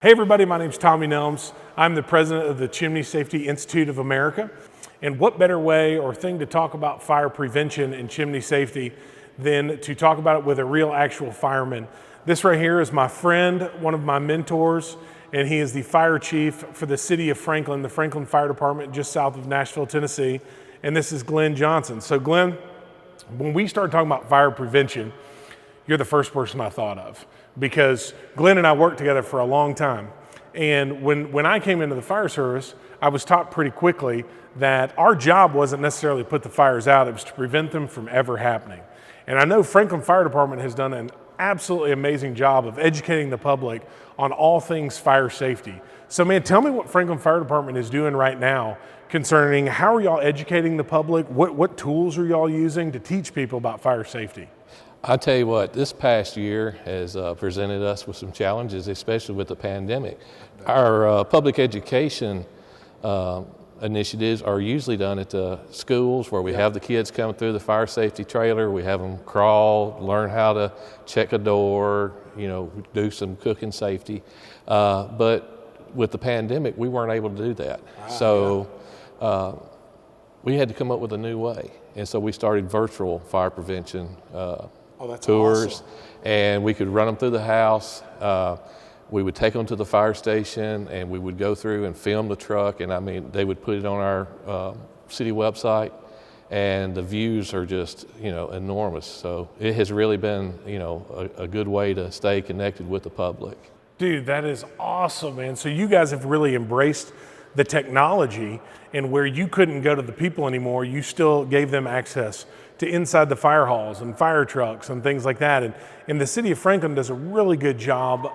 Hey everybody, my name's Tommy Nelms. I'm the president of the Chimney Safety Institute of America. And what better way or thing to talk about fire prevention and chimney safety than to talk about it with a real actual fireman. This right here is my friend, one of my mentors, and he is the fire chief for the city of Franklin, the Franklin Fire Department just south of Nashville, Tennessee. And this is Glenn Johnson. So Glenn, when we started talking about fire prevention, you're the first person I thought of, because Glenn and I worked together for a long time. And when I came into the fire service, I was taught pretty quickly that our job wasn't necessarily to put the fires out, it was to prevent them from ever happening. And I know Franklin Fire Department has done an absolutely amazing job of educating the public on all things fire safety. So man, tell me what Franklin Fire Department is doing right now concerning how are y'all educating the public? What tools are y'all using to teach people about fire safety? I'll tell you what, this past year has presented us with some challenges, especially with the pandemic. Our public education initiatives are usually done at the schools where we have the kids come through the fire safety trailer, we have them crawl, learn how to check a door, do some cooking safety. But with the pandemic, we weren't able to do that. We had to come up with a new way. And so we started virtual fire prevention tours, awesome. And we could run them through the house. We would take them to the fire station, and we would go through and film the truck. And I mean, they would put it on our city website, and the views are just enormous. So it has really been a good way to stay connected with the public. Dude, that is awesome, man. So you guys have really embraced the technology, and where you couldn't go to the people anymore, you still gave them access to inside the fire halls and fire trucks and things like that. And the city of Franklin does a really good job they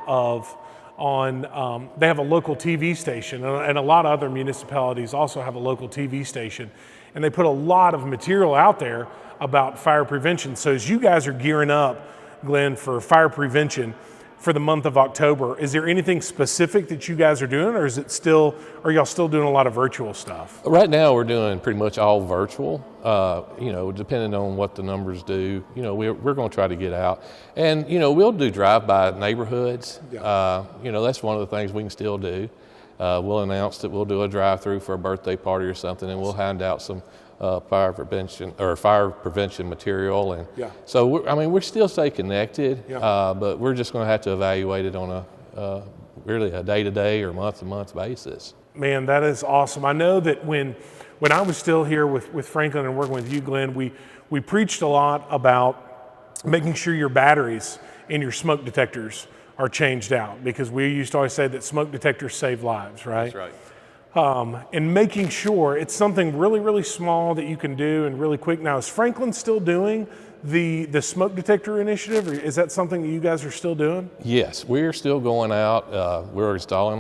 have a local TV station, and a lot of other municipalities also have a local TV station. And they put a lot of material out there about fire prevention. So as you guys are gearing up, Glenn, for fire prevention for the month of October, is there anything specific that you guys are doing, or are y'all still doing a lot of virtual stuff? Right now we're doing pretty much all virtual, depending on what the numbers do. We're going to try to get out, and we'll do drive-by neighborhoods. That's one of the things we can still do. We'll announce that we'll do a drive-through for a birthday party or something, and we'll hand out some fire prevention material, and so we're still stay connected, but we're just going to have to evaluate it on really a day-to-day or month-to-month basis. Man, that is awesome. I know that when I was still here with Franklin and working with you, Glenn, we preached a lot about making sure your batteries and your smoke detectors are changed out, because we used to always say that smoke detectors save lives, right? That's right. And making sure it's something really, really small that you can do and really quick. Now, is Franklin still doing the smoke detector initiative, or is that something that you guys are still doing? Yes, we're still going out. We're installing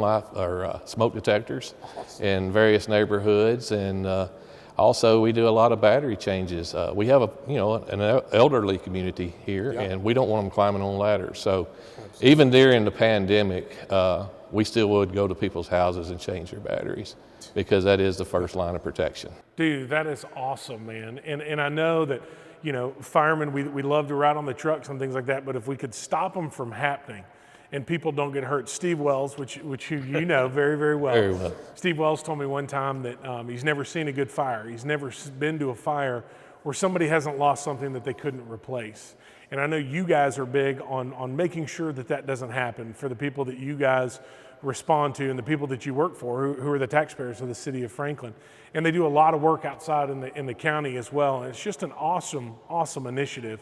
smoke detectors in various neighborhoods, and also we do a lot of battery changes. We have an elderly community here, and we don't want them climbing on ladders. So even during the pandemic, we still would go to people's houses and change their batteries, because that is the first line of protection. Dude, that is awesome, man. And I know that, firemen, we love to ride on the trucks and things like that, but if we could stop them from happening and people don't get hurt. Steve Wells, which you know very, very well. Very well. Steve Wells told me one time that he's never seen a good fire. He's never been to a fire where somebody hasn't lost something that they couldn't replace. And I know you guys are big on making sure that doesn't happen for the people that you guys respond to and the people that you work for, who are the taxpayers of the city of Franklin. And they do a lot of work outside in the county as well. And it's just an awesome, awesome initiative.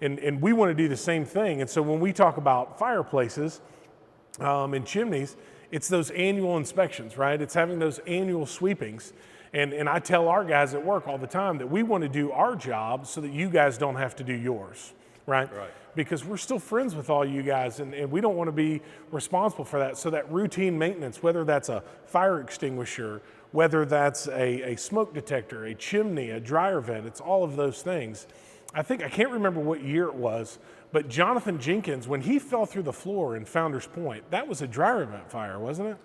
And we want to do the same thing. And so when we talk about fireplaces and chimneys, it's those annual inspections, right? It's having those annual sweepings. And I tell our guys at work all the time that we want to do our job so that you guys don't have to do yours. Right? Because we're still friends with all you guys, and we don't want to be responsible for that. So that routine maintenance, whether that's a fire extinguisher, whether that's a smoke detector, a chimney, a dryer vent, it's all of those things. I can't remember what year it was, but Jonathan Jenkins, when he fell through the floor in Founders Point, that was a dryer vent fire, wasn't it?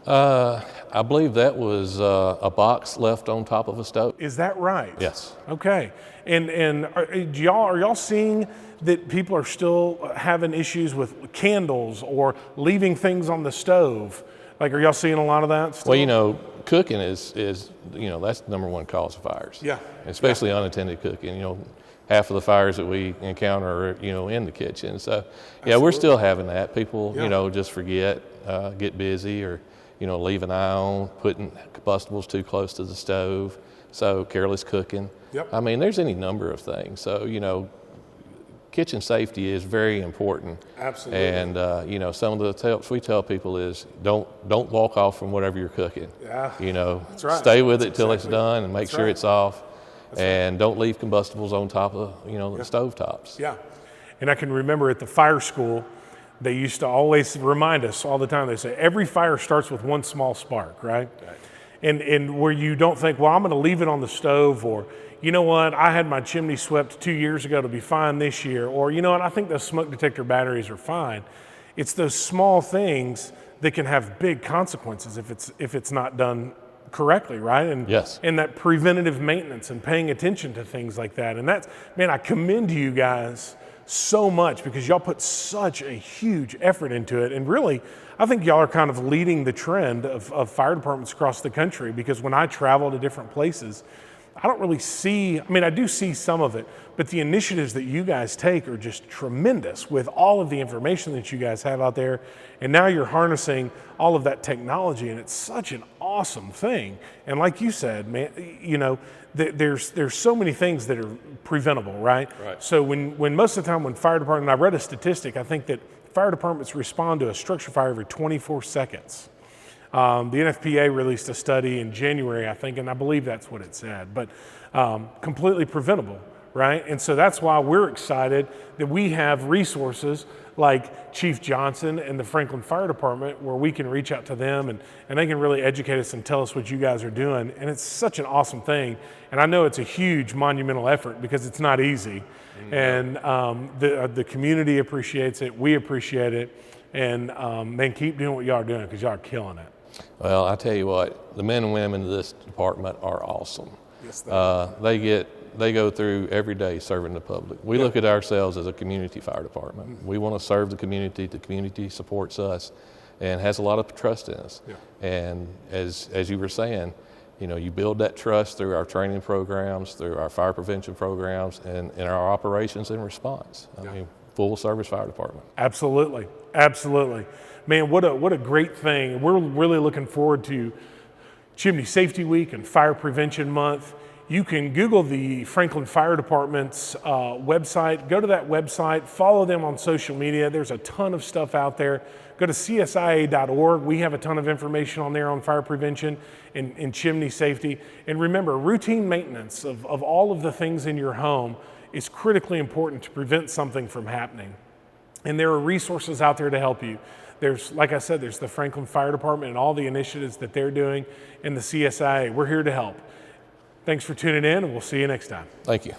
I believe that was a box left on top of a stove. Is that right? Yes. Okay. And are y'all seeing that people are still having issues with candles or leaving things on the stove? Like, are y'all seeing a lot of that still? Well, cooking is that's the number one cause of fires. Yeah. Especially unattended cooking. Half of the fires that we encounter are, in the kitchen. So, yeah, we're still having that. People, just forget, get busy, or, leave an eye on putting combustibles too close to the stove. So, careless cooking. Yep. I mean, there's any number of things. So, kitchen safety is very important. Absolutely. And, some of the tips we tell people is don't walk off from whatever you're cooking. Yeah. That's right. Stay with it till it's done and make sure right. it's off. And don't leave combustibles on top of, the stove tops. Yeah. And I can remember at the fire school, they used to always remind us all the time. They say, every fire starts with one small spark, right? And where you don't think, well, I'm going to leave it on the stove, or, you know what, I had my chimney swept 2 years ago to be fine this year, or, you know what, I think those smoke detector batteries are fine. It's those small things that can have big consequences if it's not done correctly, right? And yes. And that preventative maintenance and paying attention to things like that. And that's, man, I commend you guys so much, because y'all put such a huge effort into it. And really, I think y'all are kind of leading the trend of fire departments across the country, because when I travel to different places, I don't really see, I do see some of it, but the initiatives that you guys take are just tremendous with all of the information that you guys have out there. And now you're harnessing all of that technology, and it's such an awesome thing. And like you said, man, there's so many things that are preventable, right? Right. So when most of the time when fire department, I read a statistic, I think that fire departments respond to a structure fire every 24 seconds. The NFPA released a study in January, I think, and I believe that's what it said, but completely preventable, right? And so that's why we're excited that we have resources like Chief Johnson and the Franklin Fire Department, where we can reach out to them and they can really educate us and tell us what you guys are doing. And it's such an awesome thing. And I know it's a huge monumental effort, because it's not easy. And the community appreciates it, we appreciate it, and man, keep doing what y'all are doing, because y'all are killing it. Well, I tell you what, the men and women in this department are awesome. Yes, they are. They go through every day serving the public. We look at ourselves as a community fire department. Mm-hmm. We want to serve the community. The community supports us and has a lot of trust in us. Yeah. And as you were saying, you build that trust through our training programs, through our fire prevention programs, and in our operations and response. I mean, full service fire department. Absolutely, absolutely. Man, what a great thing. We're really looking forward to Chimney Safety Week and Fire Prevention Month. You can Google the Franklin Fire Department's website. Go to that website, follow them on social media. There's a ton of stuff out there. Go to CSIA.org. We have a ton of information on there on fire prevention and chimney safety. And remember, routine maintenance of all of the things in your home is critically important to prevent something from happening. And there are resources out there to help you. There's, like I said, there's the Franklin Fire Department and all the initiatives that they're doing, and the CSIA. We're here to help. Thanks for tuning in, and we'll see you next time. Thank you.